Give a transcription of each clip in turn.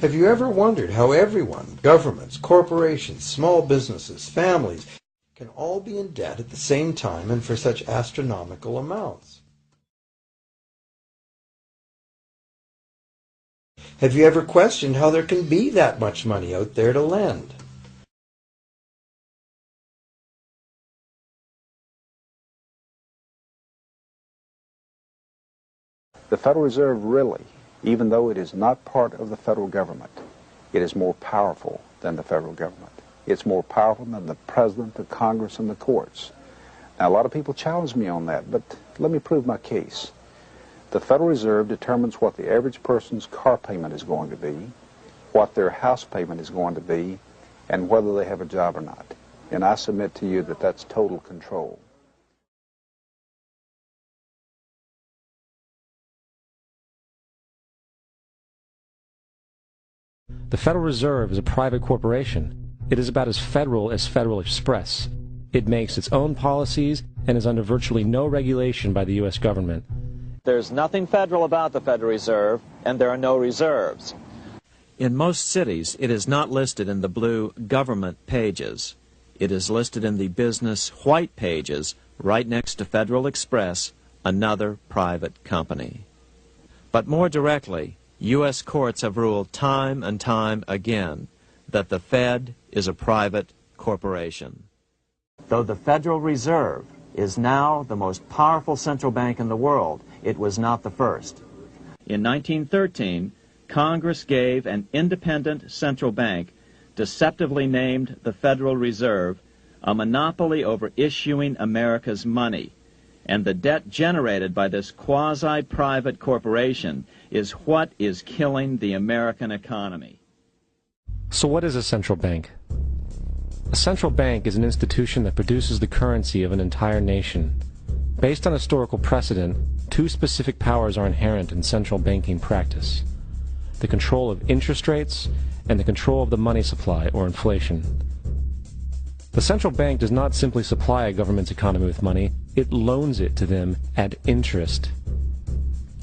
Have you ever wondered how everyone, governments, corporations, small businesses, families, can all be in debt at the same time and for such astronomical amounts? Have you ever questioned how there can be that much money out there to lend? The Federal Reserve really, even though it is not part of the federal government, it is more powerful than the federal government. It's more powerful than the President, the Congress, and the courts. Now, a lot of people challenge me on that, but let me prove my case. The Federal Reserve determines what the average person's car payment is going to be, what their house payment is going to be, and whether they have a job or not. And I submit to you that that's total control. The Federal Reserve is a private corporation. It is about as Federal Express. It makes its own policies and is under virtually no regulation by the U.S. government. There's nothing federal about the Federal Reserve, and there are no reserves. In most cities, it is not listed in the blue government pages. It is listed in the business white pages right next to Federal Express, another private company. But more directly, U.S. courts have ruled time and time again that the Fed is a private corporation. Though the Federal Reserve is now the most powerful central bank in the world, it was not the first. In 1913, Congress gave an independent central bank, deceptively named the Federal Reserve, a monopoly over issuing America's money. And the debt generated by this quasi-private corporation is what is killing the American economy. So what is a central bank? A central bank is an institution that produces the currency of an entire nation. Based on historical precedent, two specific powers are inherent in central banking practice: the control of interest rates and the control of the money supply, or inflation. The central bank does not simply supply a government's economy with money, it loans it to them at interest.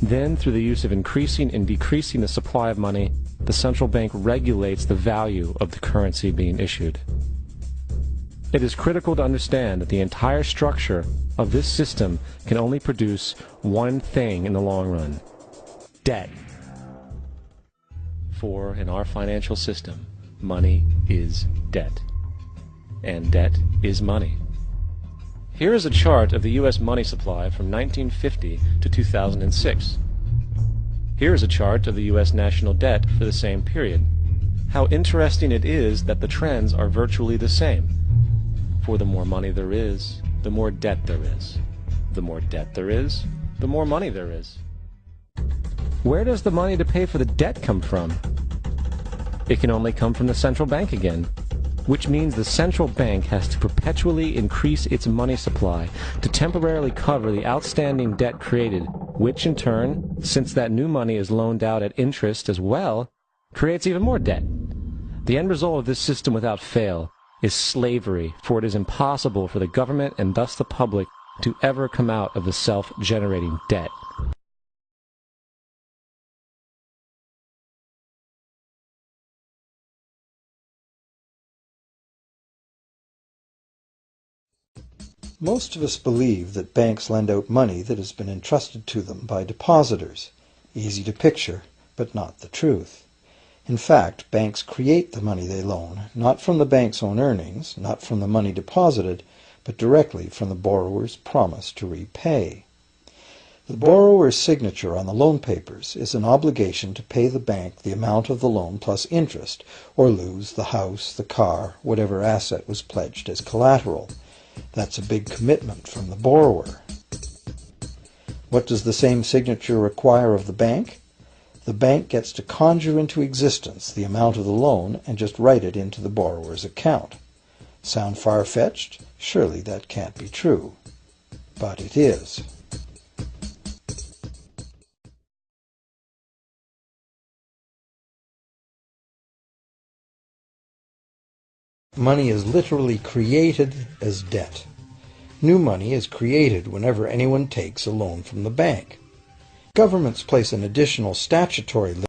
Then, through the use of increasing and decreasing the supply of money, the central bank regulates the value of the currency being issued. It is critical to understand that the entire structure of this system can only produce one thing in the long run: debt. For in our financial system, money is debt. And debt is money. Here is a chart of the U.S. money supply from 1950 to 2006. Here is a chart of the U.S. national debt for the same period. How interesting it is that the trends are virtually the same. For the more money there is, the more debt there is. The more debt there is, the more money there is. Where does the money to pay for the debt come from? It can only come from the central bank again, which means the central bank has to perpetually increase its money supply to temporarily cover the outstanding debt created, which in turn, since that new money is loaned out at interest as well, creates even more debt. The end result of this system without fail is slavery, for it is impossible for the government and thus the public to ever come out of the self-generating debt. Most of us believe that banks lend out money that has been entrusted to them by depositors. Easy to picture, but not the truth. In fact, banks create the money they loan, not from the bank's own earnings, not from the money deposited, but directly from the borrower's promise to repay. The borrower's signature on the loan papers is an obligation to pay the bank the amount of the loan plus interest, or lose the house, the car, whatever asset was pledged as collateral. That's a big commitment from the borrower. What does the same signature require of the bank? The bank gets to conjure into existence the amount of the loan and just write it into the borrower's account. Sound far-fetched? Surely that can't be true. But it is. Money is literally created as debt. New money is created whenever anyone takes a loan from the bank. Governments place an additional statutory limit